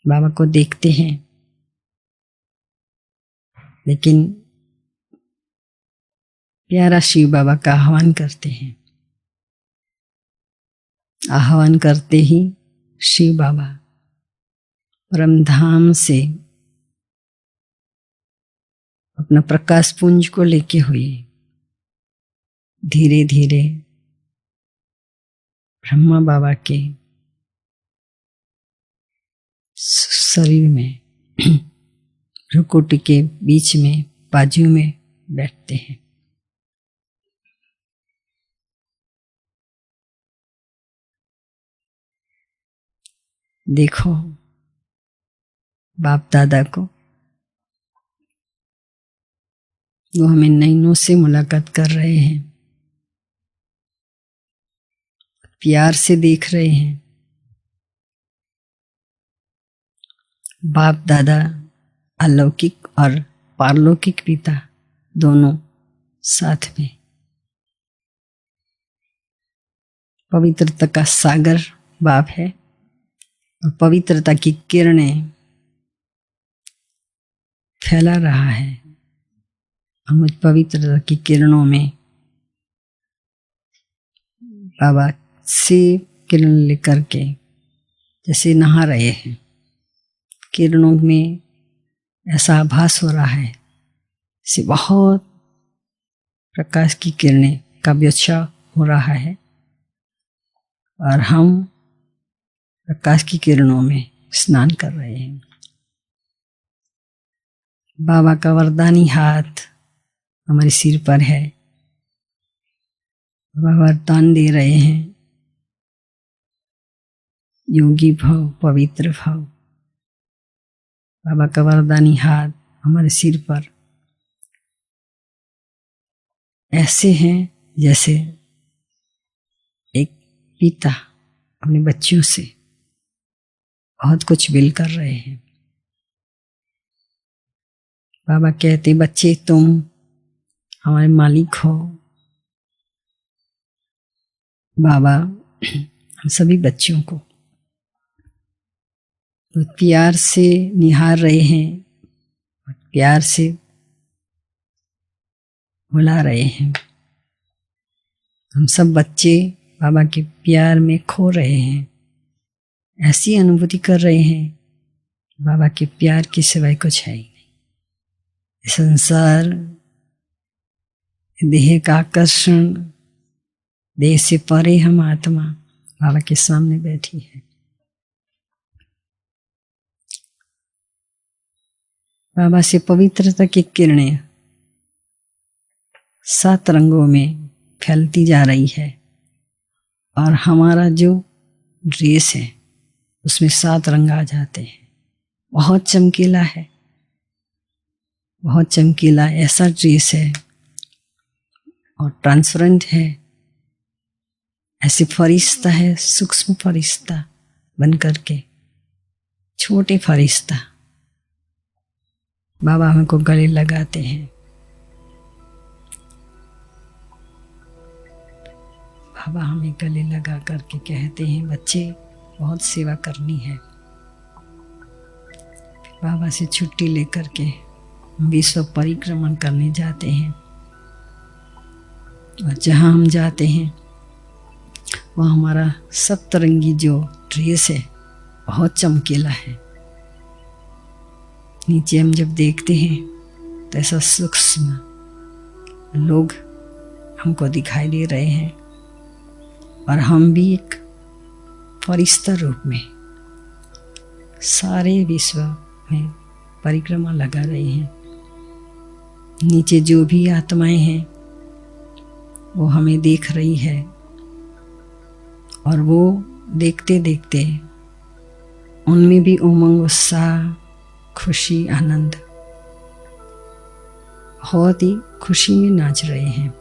Speaker 2: बाबा को देखते हैं, लेकिन प्यारा शिव बाबा का आह्वान करते हैं। आह्वान करते ही शिव बाबा परमधाम से अपना प्रकाश पुंज को लेके हुए धीरे धीरे ब्रह्मा बाबा के शरीर में भ्रुकुट के बीच में बाजू में बैठते हैं। देखो बाप दादा को, वो हमें नैनों से मुलाकात कर रहे हैं, प्यार से देख रहे हैं। बाप दादा अलौकिक और पारलौकिक पिता दोनों साथ में। पवित्रता का सागर बाप है और पवित्रता की किरणें फैला रहा है। हम उस पवित्रता की किरणों में बाबा से किरण लेकर के जैसे नहा रहे हैं, किरणों में ऐसा आभास हो रहा है से बहुत प्रकाश की किरणें का व्यक्षा हो रहा है और हम प्रकाश की किरणों में स्नान कर रहे हैं। बाबा का वरदानी हाथ हमारे सिर पर है। बाबा वरदान दे रहे हैं, योगी भव, पवित्र भव। बाबा का वरदानी हाथ हमारे सिर पर ऐसे हैं जैसे एक पिता अपने बच्चों से बहुत कुछ बिल कर रहे हैं। बाबा कहते, बच्चे तुम हमारे मालिक हो। बाबा हम सभी बच्चों को तो प्यार से निहार रहे हैं और प्यार से बुला रहे हैं। हम सब बच्चे बाबा के प्यार में खो रहे हैं। ऐसी अनुभूति कर रहे हैं बाबा के प्यार के सिवाय कुछ है ही नहीं। संसार देह का आकर्षण, देह से परे हम आत्मा बाबा के सामने बैठी है। बाबा से पवित्रता की किरणें 7 रंगों में फैलती जा रही है और हमारा जो ड्रेस है उसमें 7 रंग आ जाते हैं। बहुत चमकीला है, बहुत चमकीला ऐसा ड्रेस है और ट्रांसपेरेंट है। ऐसे फरिश्ता है, सूक्ष्म फरिश्ता बन करके, छोटे फरिश्ता बाबा हमको गले लगाते हैं। बाबा हमें गले लगा करके कहते हैं, बच्चे बहुत सेवा करनी है। बाबा से छुट्टी लेकर के हम विश्व परिक्रमण करने जाते हैं और जहाँ हम जाते हैं वहाँ हमारा सप्तरंगी जो ड्रेस है बहुत चमकीला है। नीचे हम जब देखते हैं तो ऐसा सूक्ष्म लोग हमको दिखाई दे रहे हैं और हम भी एक फरिश्ता रूप में सारे विश्व में परिक्रमा लगा रहे हैं। नीचे जो भी आत्माएं हैं वो हमें देख रही है और वो देखते देखते उनमें भी उमंग, उत्साह, खुशी, आनंद, बहुत ही खुशी में नाच रहे हैं।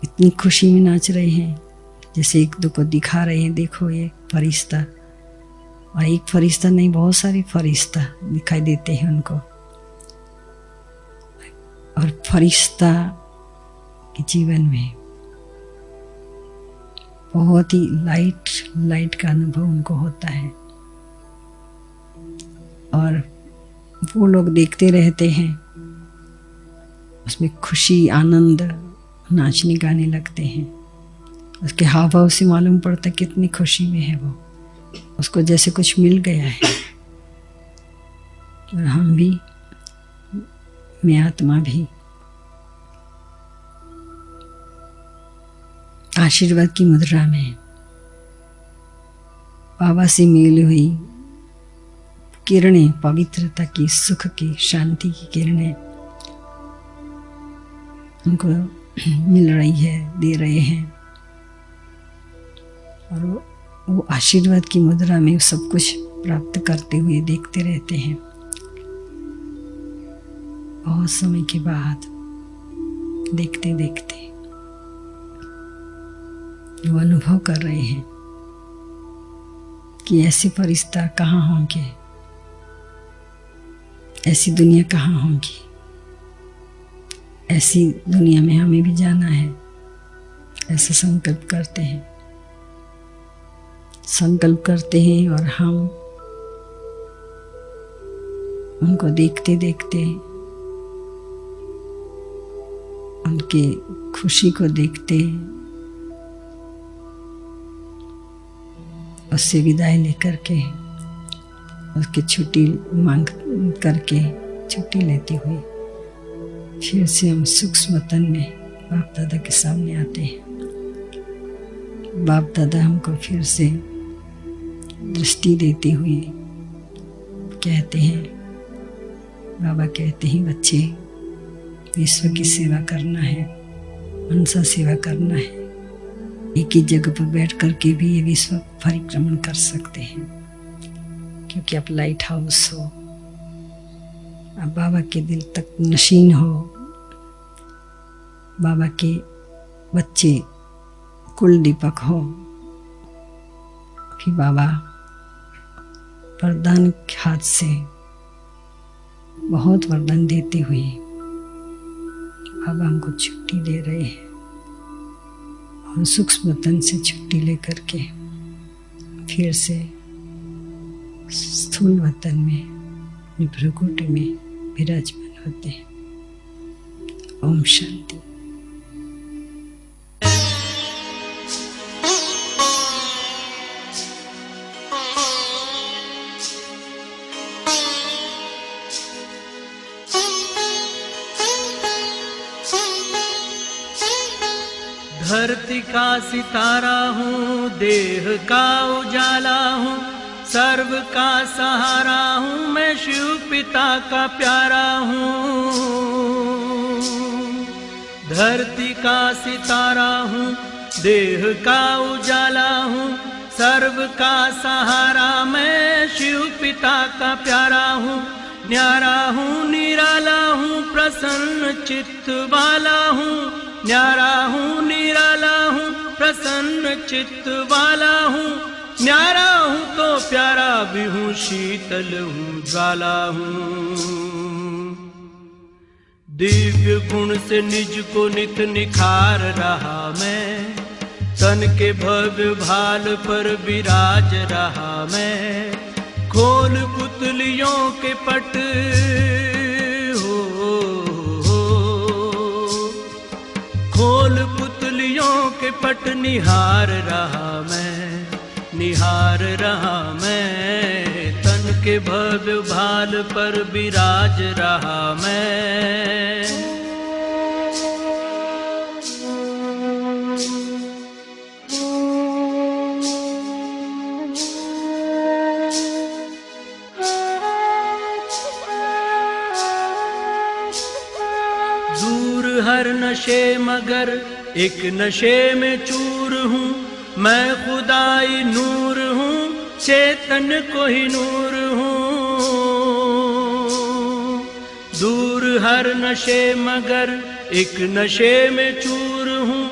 Speaker 2: इतनी खुशी में नाच रहे हैं जैसे एक दो को दिखा रहे हैं, देखो ये फरिश्ता। और एक फरिश्ता नहीं, बहुत सारे फरिश्ता दिखाई देते हैं उनको। और फरिश्ता के जीवन में बहुत ही लाइट का अनुभव उनको होता है और वो लोग देखते रहते हैं, उसमें खुशी, आनंद, नाचने गाने लगते हैं। उसके हाव भाव से मालूम पड़ता है कितनी खुशी में है वो, उसको जैसे कुछ मिल गया है। और हम भी, मैं आत्मा भी आशीर्वाद की मुद्रा में बाबा से मिली हुई किरणें, पवित्रता की, सुख की, शांति की किरणें उनको मिल रही है, दे रहे हैं। और वो आशीर्वाद की मुद्रा में सब कुछ प्राप्त करते हुए देखते रहते हैं। बहुत समय के बाद देखते देखते वो अनुभव कर रहे हैं कि ऐसे फरिश्ता कहाँ होंगे, ऐसी दुनिया कहाँ होगी। ऐसी दुनिया में हमें भी जाना है। ऐसा संकल्प करते हैं। संकल्प करते हैं और हम उनको देखते देखते, उनकी खुशी को देखते, उससे विदाई लेकर के, उसकी छुट्टी मांग करके छुट्टी लेती हुई फिर से हम सूक्ष्म तन में बाप दादा के सामने आते हैं। बाप दादा हमको फिर से दृष्टि देते हुए कहते हैं, बाबा कहते हैं, बच्चे विश्व की सेवा करना है, मनसा सेवा करना है। एक ही जगह पर बैठ करके भी ये विश्व परिक्रमण कर सकते हैं, क्योंकि आप लाइट हाउस हो, आप बाबा के दिल तक नशीन हो, बाबा के बच्चे कुल दीपक हो कि बाबा वरदान के हाथ से बहुत वरदान देते हुए बाबा हमको छुट्टी दे रहे हैं और सूक्ष्म तन से छुट्टी लेकर के फिर से स्थूल वतन में अपनी भ्रकुटी में विराजमान होते हैं। ओम शांति।
Speaker 1: धरती का सितारा हूँ, देह का उजाला हूँ, सर्व का सहारा हूँ, मैं शिव पिता का प्यारा हूँ। धरती का सितारा हूँ, देह का उजाला हूँ, सर्व का सहारा, मैं शिव पिता का प्यारा हूँ। न्यारा हूँ, निराला हूँ, प्रसन्न चित्त वाला हूँ, न्यारा हूँ, निराला हूँ, प्रसन्न चित्त वाला हूँ। न्यारा हूँ तो प्यारा भी हूँ, शीतल हूँ, ज्वाला हूँ। दिव्य गुण से निज को नित निखार रहा मैं, तन के भव्य भाल पर विराज रहा मैं। खोल पुतलियों के पट खोल पुतलियों के पट निहार रहा मैं, निहार रहा मैं। तन के भव्य भाल पर विराज रहा मैं। हर नशे मगर एक नशे में चूर हूँ, मैं खुदाई नूर हूँ, चेतन को ही नूर हूँ। दूर हर नशे मगर एक नशे में चूर हूँ,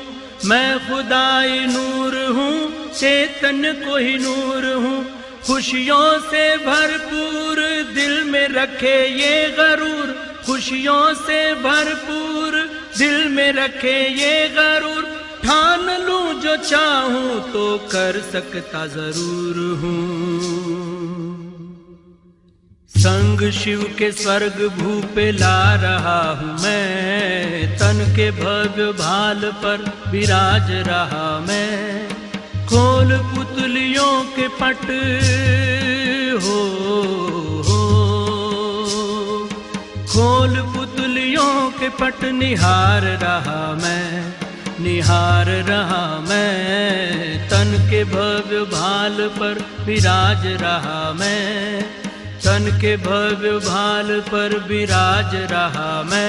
Speaker 1: मैं खुदाई नूर हूँ, चेतन को ही नूर हूँ। खुशियों से भरपूर दिल में रखे ये गरूर, खुशियों से भरपूर दिल में रखे ये गरूर। ठान लूं जो चाहूं तो कर सकता जरूर हूँ। संग शिव के स्वर्ग भू पे ला रहा हूँ मैं, तन के भव्य भाल पर विराज रहा मैं। खोल पुतलियों के पट खोल पुतलियों के पट निहार रहा मैं, निहार रहा मैं। तन के भव्य भाल पर विराज रहा मैं, तन के भव्य भाल पर विराज रहा मैं।